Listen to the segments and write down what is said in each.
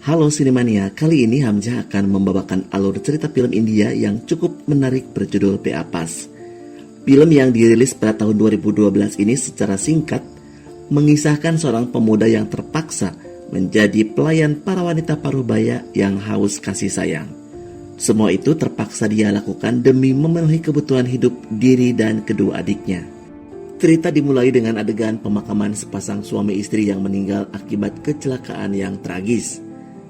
Halo Sinemania, kali ini Hamzah akan membawakan alur cerita film India yang cukup menarik berjudul P.A. Pas. Film yang dirilis pada tahun 2012 ini secara singkat mengisahkan seorang pemuda yang terpaksa menjadi pelayan para wanita parubaya yang haus kasih sayang. Semua itu terpaksa dia lakukan demi memenuhi kebutuhan hidup diri dan kedua adiknya. Cerita dimulai dengan adegan pemakaman sepasang suami istri yang meninggal akibat kecelakaan yang tragis.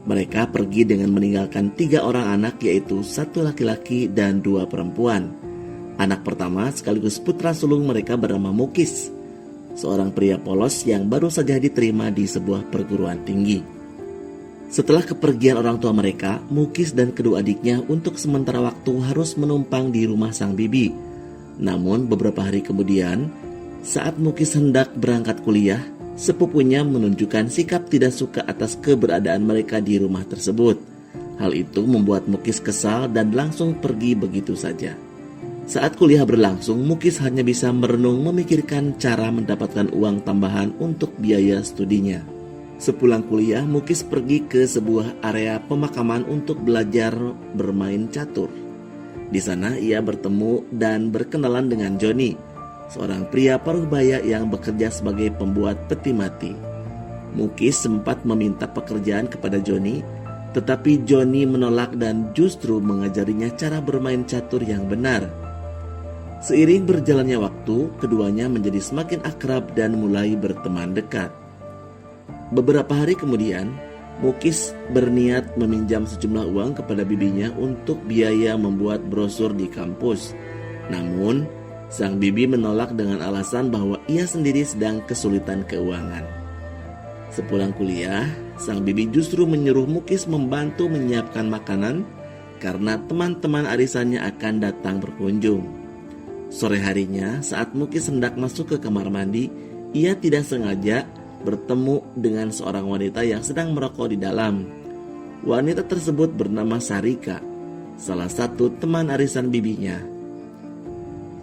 Mereka pergi dengan meninggalkan 3 orang anak, yaitu 1 laki-laki dan 2 perempuan. Anak pertama sekaligus putra sulung mereka bernama Mukis, seorang pria polos yang baru saja diterima di sebuah perguruan tinggi. Setelah kepergian orang tua mereka, Mukis dan kedua adiknya untuk sementara waktu harus menumpang di rumah sang bibi. Namun beberapa hari kemudian, saat Mukis hendak berangkat kuliah, sepupunya menunjukkan sikap tidak suka atas keberadaan mereka di rumah tersebut. Hal itu membuat Mukis kesal dan langsung pergi begitu saja. Saat kuliah berlangsung, Mukis hanya bisa merenung memikirkan cara mendapatkan uang tambahan untuk biaya studinya. Sepulang kuliah, Mukis pergi ke sebuah area pemakaman untuk belajar bermain catur. Di sana ia bertemu dan berkenalan dengan Johnny, seorang pria parubaya yang bekerja sebagai pembuat peti mati. Mukis sempat meminta pekerjaan kepada Johnny, tetapi Johnny menolak dan justru mengajarinya cara bermain catur yang benar. Seiring berjalannya waktu, keduanya menjadi semakin akrab dan mulai berteman dekat. Beberapa hari kemudian, Mukis berniat meminjam sejumlah uang kepada bibinya untuk biaya membuat brosur di kampus. Namun, sang bibi menolak dengan alasan bahwa ia sendiri sedang kesulitan keuangan. Sepulang kuliah, sang bibi justru menyuruh Mukis membantu menyiapkan makanan karena teman-teman arisannya akan datang berkunjung. Sore harinya, saat Mukis hendak masuk ke kamar mandi, ia tidak sengaja bertemu dengan seorang wanita yang sedang merokok di dalam. Wanita tersebut bernama Sarika, salah satu teman arisan bibinya.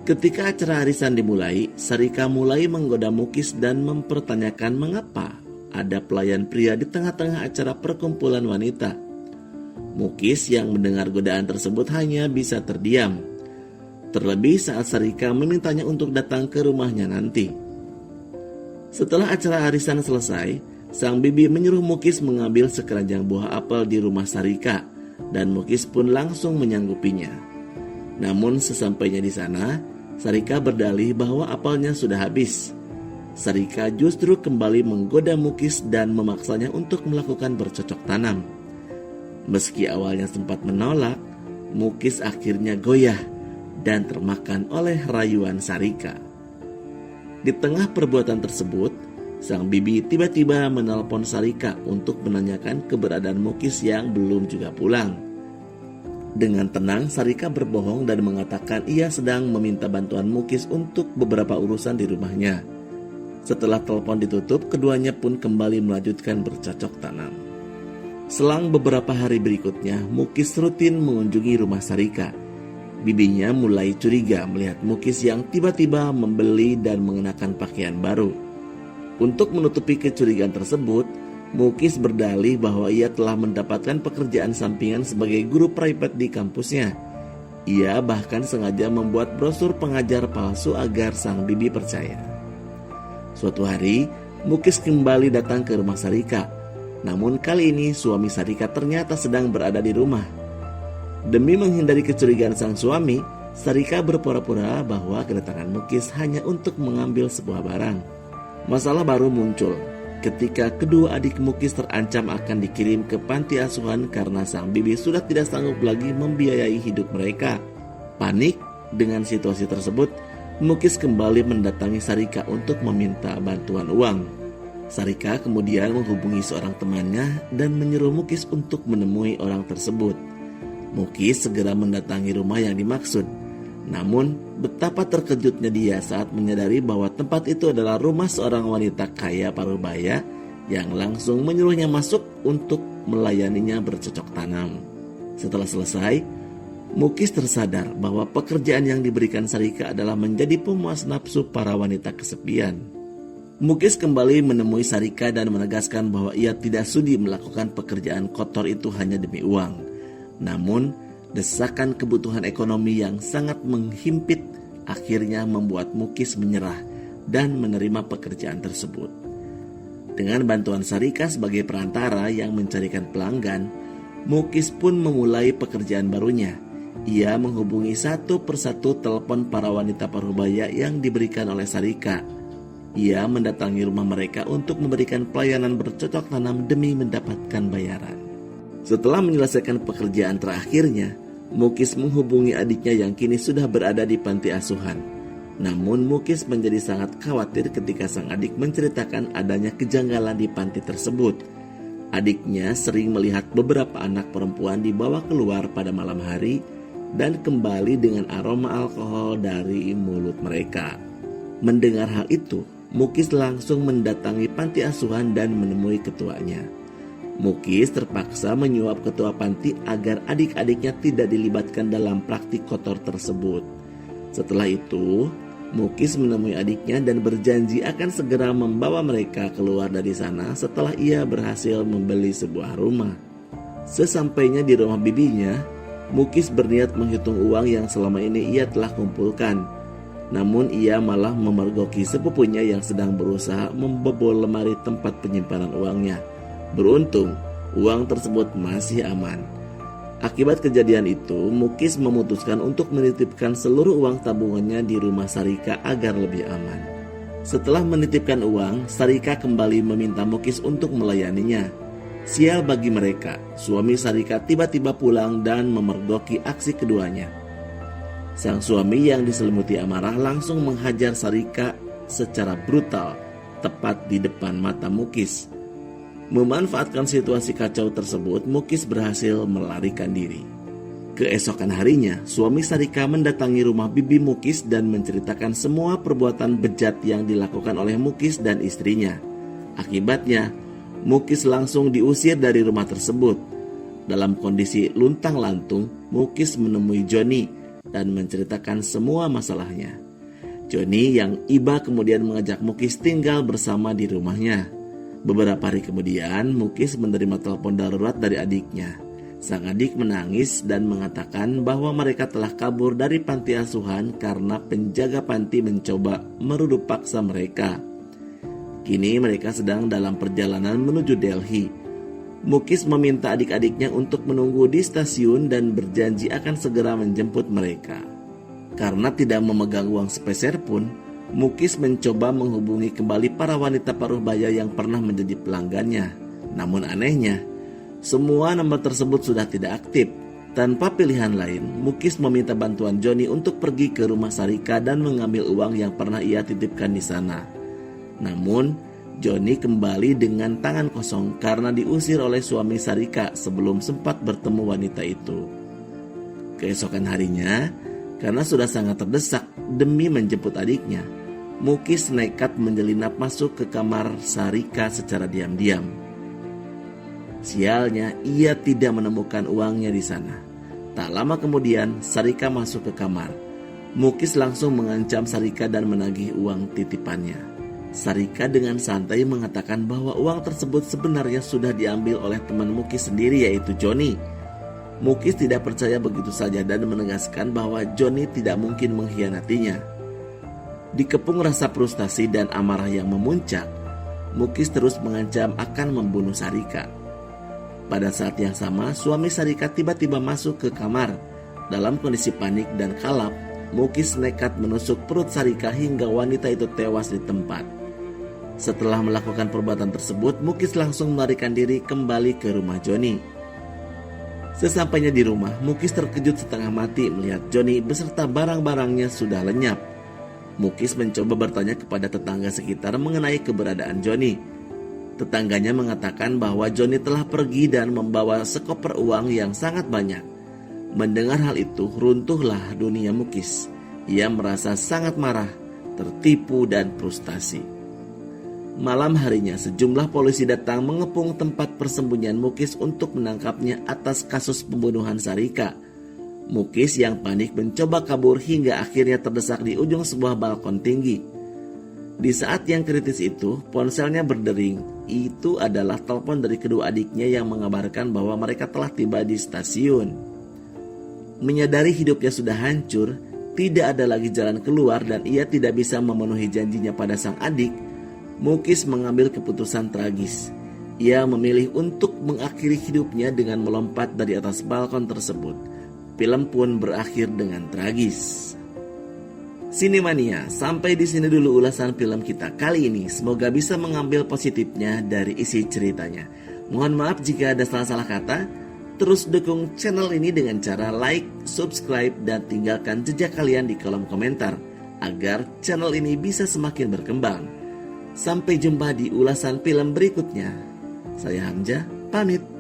Ketika acara arisan dimulai, Sarika mulai menggoda Mukis dan mempertanyakan mengapa ada pelayan pria di tengah-tengah acara perkumpulan wanita. Mukis yang mendengar godaan tersebut hanya bisa terdiam. Terlebih saat Sarika memintanya untuk datang ke rumahnya nanti. Setelah acara arisan selesai, sang bibi menyuruh Mukis mengambil sekeranjang buah apel di rumah Sarika, dan Mukis pun langsung menyanggupinya. Namun sesampainya di sana, Sarika berdalih bahwa apelnya sudah habis. Sarika justru kembali menggoda Mukis dan memaksanya untuk melakukan bercocok tanam. Meski awalnya sempat menolak, Mukis akhirnya goyah dan termakan oleh rayuan Sarika. Di tengah perbuatan tersebut, sang bibi tiba-tiba menelpon Sarika untuk menanyakan keberadaan Mukis yang belum juga pulang. Dengan tenang, Sarika berbohong dan mengatakan ia sedang meminta bantuan Mukis untuk beberapa urusan di rumahnya. Setelah telepon ditutup, keduanya pun kembali melanjutkan bercocok tanam. Selang beberapa hari berikutnya, Mukis rutin mengunjungi rumah Sarika. Bibinya mulai curiga melihat Mukis yang tiba-tiba membeli dan mengenakan pakaian baru. Untuk menutupi kecurigaan tersebut, Mukis berdalih bahwa ia telah mendapatkan pekerjaan sampingan sebagai guru private di kampusnya. Ia bahkan sengaja membuat brosur pengajar palsu agar sang bibi percaya. Suatu hari, Mukis kembali datang ke rumah Sarika. Namun kali ini suami Sarika ternyata sedang berada di rumah. Demi menghindari kecurigaan sang suami, Sarika berpura-pura bahwa kedatangan Mukis hanya untuk mengambil sebuah barang. Masalah baru muncul ketika kedua adik Mukis terancam akan dikirim ke panti asuhan karena sang bibi sudah tidak sanggup lagi membiayai hidup mereka. Panik dengan situasi tersebut, Mukis kembali mendatangi Sarika untuk meminta bantuan uang. Sarika kemudian menghubungi seorang temannya dan menyuruh Mukis untuk menemui orang tersebut. Mukis segera mendatangi rumah yang dimaksud. Namun, betapa terkejutnya dia saat menyadari bahwa tempat itu adalah rumah seorang wanita kaya parubaya yang langsung menyuruhnya masuk untuk melayaninya bercocok tanam. Setelah selesai, Mukis tersadar bahwa pekerjaan yang diberikan Sarika adalah menjadi pemuas nafsu para wanita kesepian. Mukis kembali menemui Sarika dan menegaskan bahwa ia tidak sudi melakukan pekerjaan kotor itu hanya demi uang. Namun, desakan kebutuhan ekonomi yang sangat menghimpit akhirnya membuat Mukis menyerah dan menerima pekerjaan tersebut. Dengan bantuan Sarika sebagai perantara yang mencarikan pelanggan, Mukis pun memulai pekerjaan barunya. Ia menghubungi satu persatu telepon para wanita parubaya yang diberikan oleh Sarika. Ia mendatangi rumah mereka untuk memberikan pelayanan bercocok tanam demi mendapatkan bayaran. Setelah menyelesaikan pekerjaan terakhirnya, Mukis menghubungi adiknya yang kini sudah berada di panti asuhan. Namun Mukis menjadi sangat khawatir ketika sang adik menceritakan adanya kejanggalan di panti tersebut. Adiknya sering melihat beberapa anak perempuan dibawa keluar pada malam hari dan kembali dengan aroma alkohol dari mulut mereka. Mendengar hal itu, Mukis langsung mendatangi panti asuhan dan menemui ketuanya. Mukis terpaksa menyuap ketua panti agar adik-adiknya tidak dilibatkan dalam praktik kotor tersebut. Setelah itu, Mukis menemui adiknya dan berjanji akan segera membawa mereka keluar dari sana setelah ia berhasil membeli sebuah rumah. Sesampainya di rumah bibinya, Mukis berniat menghitung uang yang selama ini ia telah kumpulkan. Namun ia malah memergoki sepupunya yang sedang berusaha membobol lemari tempat penyimpanan uangnya. Beruntung, uang tersebut masih aman. Akibat kejadian itu, Mukis memutuskan untuk menitipkan seluruh uang tabungannya di rumah Sarika agar lebih aman. Setelah menitipkan uang, Sarika kembali meminta Mukis untuk melayaninya. Sial bagi mereka, suami Sarika tiba-tiba pulang dan memergoki aksi keduanya. Sang suami yang diselimuti amarah langsung menghajar Sarika secara brutal tepat di depan mata Mukis. Memanfaatkan situasi kacau tersebut, Mukis berhasil melarikan diri. Keesokan harinya, suami Sarika mendatangi rumah bibi Mukis dan menceritakan semua perbuatan bejat yang dilakukan oleh Mukis dan istrinya. Akibatnya, Mukis langsung diusir dari rumah tersebut. Dalam kondisi luntang-lantung, Mukis menemui Joni dan menceritakan semua masalahnya. Joni yang iba kemudian mengajak Mukis tinggal bersama di rumahnya. Beberapa hari kemudian, Mukis menerima telepon darurat dari adiknya. Sang adik menangis dan mengatakan bahwa mereka telah kabur dari panti asuhan karena penjaga panti mencoba merudup paksa mereka. Kini mereka sedang dalam perjalanan menuju Delhi. Mukis meminta adik-adiknya untuk menunggu di stasiun dan berjanji akan segera menjemput mereka. Karena tidak memegang uang sepeser pun, Mukis mencoba menghubungi kembali para wanita parubaya yang pernah menjadi pelanggannya. Namun anehnya, semua nomor tersebut sudah tidak aktif. Tanpa pilihan lain, Mukis meminta bantuan Joni untuk pergi ke rumah Sarika dan mengambil uang yang pernah ia titipkan di sana. Namun, Joni kembali dengan tangan kosong karena diusir oleh suami Sarika sebelum sempat bertemu wanita itu. Keesokan harinya, karena sudah sangat terdesak demi menjemput adiknya, Mukis nekat menyelinap masuk ke kamar Sarika secara diam-diam. Sialnya, ia tidak menemukan uangnya di sana. Tak lama kemudian, Sarika masuk ke kamar. Mukis langsung mengancam Sarika dan menagih uang titipannya. Sarika dengan santai mengatakan bahwa uang tersebut sebenarnya sudah diambil oleh teman Mukis sendiri, yaitu Joni. Mukis tidak percaya begitu saja dan menegaskan bahwa Joni tidak mungkin mengkhianatinya. Dikepung rasa frustasi dan amarah yang memuncak, Mukis terus mengancam akan membunuh Sarika. Pada saat yang sama, suami Sarika tiba-tiba masuk ke kamar. Dalam kondisi panik dan kalap, Mukis nekat menusuk perut Sarika hingga wanita itu tewas di tempat. Setelah melakukan perbuatan tersebut, Mukis langsung melarikan diri kembali ke rumah Joni. Sesampainya di rumah, Mukis terkejut setengah mati melihat Joni beserta barang-barangnya sudah lenyap. Mukis mencoba bertanya kepada tetangga sekitar mengenai keberadaan Joni. Tetangganya mengatakan bahwa Joni telah pergi dan membawa sekoper uang yang sangat banyak. Mendengar hal itu, runtuhlah dunia Mukis. Ia merasa sangat marah, tertipu dan frustasi. Malam harinya, sejumlah polisi datang mengepung tempat persembunyian Mukis untuk menangkapnya atas kasus pembunuhan Sarika. Mukis yang panik mencoba kabur hingga akhirnya terdesak di ujung sebuah balkon tinggi. Di saat yang kritis itu, ponselnya berdering. Itu adalah telepon dari kedua adiknya yang mengabarkan bahwa mereka telah tiba di stasiun. Menyadari hidupnya sudah hancur, tidak ada lagi jalan keluar dan ia tidak bisa memenuhi janjinya pada sang adik, Mukis mengambil keputusan tragis. Ia memilih untuk mengakhiri hidupnya dengan melompat dari atas balkon tersebut. Film pun berakhir dengan tragis. Sinemania, sampai di sini dulu ulasan film kita kali ini. Semoga bisa mengambil positifnya dari isi ceritanya. Mohon maaf jika ada salah-salah kata. Terus dukung channel ini dengan cara like, subscribe, dan tinggalkan jejak kalian di kolom komentar agar channel ini bisa semakin berkembang. Sampai jumpa di ulasan film berikutnya. Saya Hamzah, pamit.